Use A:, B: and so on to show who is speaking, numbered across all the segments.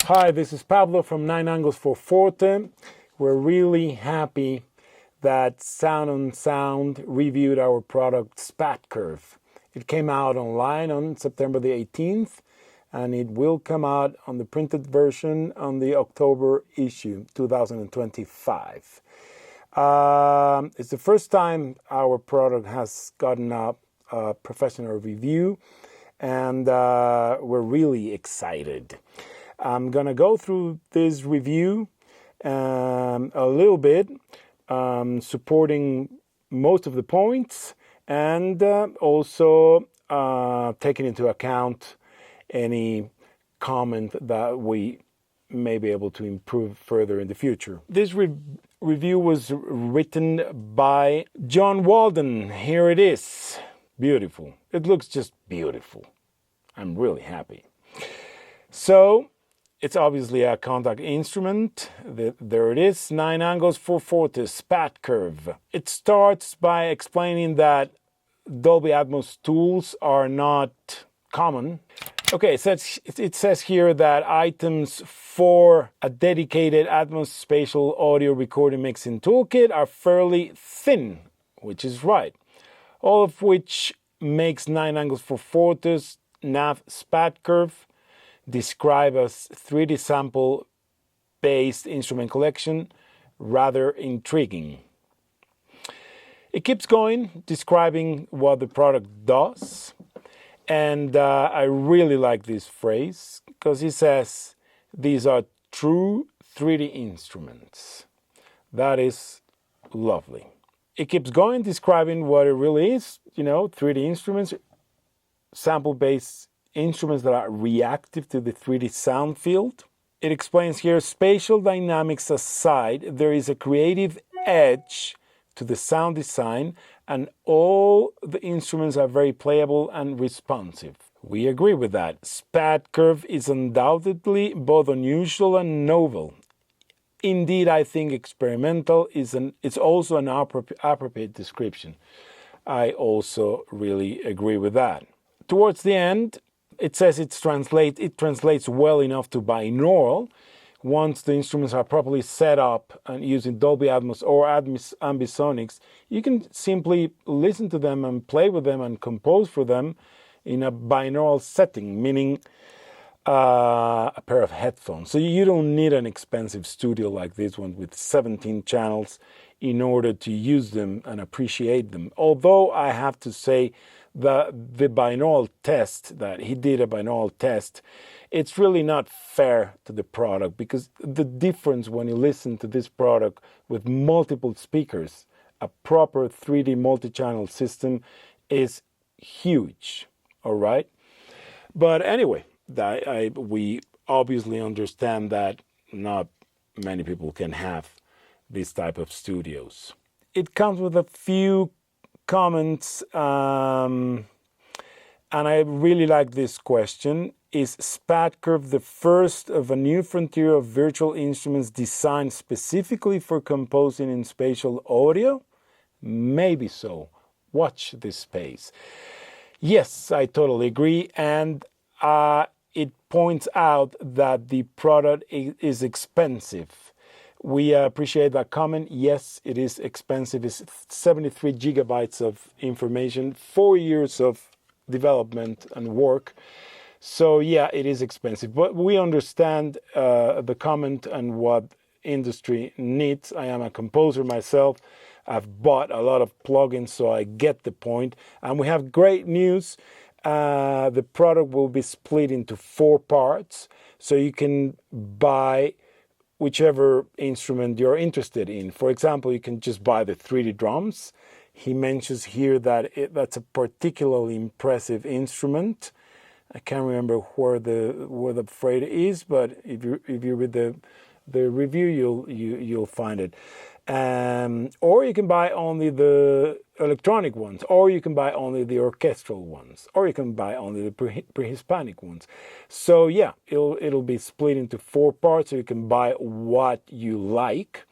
A: Hi, this is Pablo from Nine Angles For Forte. We're really happy that Sound on Sound reviewed our product Spat Curve. It came out online on September the 18th, and it will come out on the printed version on the October issue 2025. It's the first time our product has gotten a professional review, and we're really excited. I'm going to go through this review a little bit, supporting most of the points, and also taking into account any comment that we may be able to improve further in the future. This review was written by John Walden. Here it is. Beautiful. It looks just beautiful. I'm really happy. So, it's obviously a contact instrument. There it is, Nine Angles For Forte, Spat Curve. It starts by explaining that Dolby Atmos tools are not common. Okay, it says here that items for a dedicated Atmos spatial audio recording mixing toolkit are fairly thin, which is right. All of which makes Nine Angles For Forte's NAFF Spat Curve describe as 3D sample-based instrument collection rather intriguing. It keeps going, describing what the product does, and I really like this phrase because he says these are true 3D instruments. That is lovely. It keeps going, describing what it really is, 3D instruments, sample-based instruments that are reactive to the 3D sound field. It explains here, spatial dynamics aside, there is a creative edge to the sound design, and all the instruments are very playable and responsive. We agree with that. Spat Curve is undoubtedly both unusual and novel. Indeed, I think experimental it's also an appropriate description. I also really agree with that. Towards the end, it says it translates well enough to binaural once the instruments are properly set up and using Dolby Atmos or Ambisonics. You can simply listen to them and play with them and compose for them in a binaural setting, meaning a pair of headphones. So you don't need an expensive studio like this one with 17 channels in order to use them and appreciate them. Although I have to say, the binaural test that he did, a binaural test, it's really not fair to the product, because the difference when you listen to this product with multiple speakers, a proper 3D multi-channel system, is huge. All right, but anyway, we obviously understand that not many people can have this type of studios. It comes with a few comments, and I really like this question. Is Spat Curve the first of a new frontier of virtual instruments designed specifically for composing in spatial audio? Maybe so. Watch this space. Yes, I totally agree, and it points out that the product is expensive. We appreciate that comment. Yes, it is expensive. It's 73 gigabytes of information, 4 years of development and work. So yeah, it is expensive. But we understand the comment and what industry needs. I am a composer myself. I've bought a lot of plugins, so I get the point. And we have great news. The product will be split into 4 parts, so you can buy whichever instrument you're interested in. For example, you can just buy the 3D drums. He mentions here that that's a particularly impressive instrument. I can't remember where the phrase is, but if you read the review, you'll find it. Or you can buy only the electronic ones, or you can buy only the orchestral ones, or you can buy only the pre-Hispanic ones. So yeah, it'll be split into 4 parts, so you can buy what you like,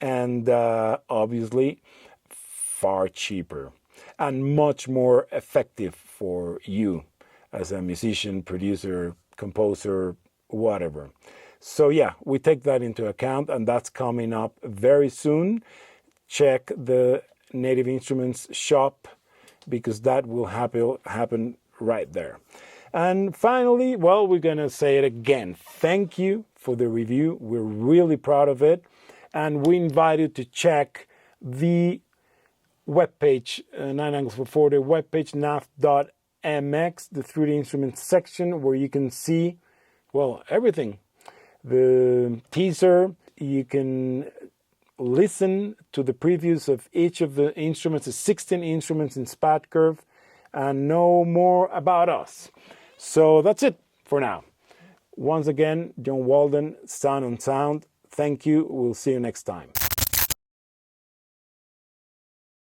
A: and obviously far cheaper and much more effective for you as a musician, producer, composer, whatever. So yeah, we take that into account, and that's coming up very soon. Check the Native Instruments shop, because that will happen right there. And finally, well, we're going to say it again. Thank you for the review. We're really proud of it. And we invite you to check the webpage, Nine Angles For Forte webpage, NAFF.mx, the 3D Instruments section, where you can see, well, everything. The teaser, you can listen to the previews of each of the instruments, the 16 instruments in Spat Curve, and know more about us. So that's it for now. Once again, John Walden, Sound on Sound. Thank you. We'll see you next time.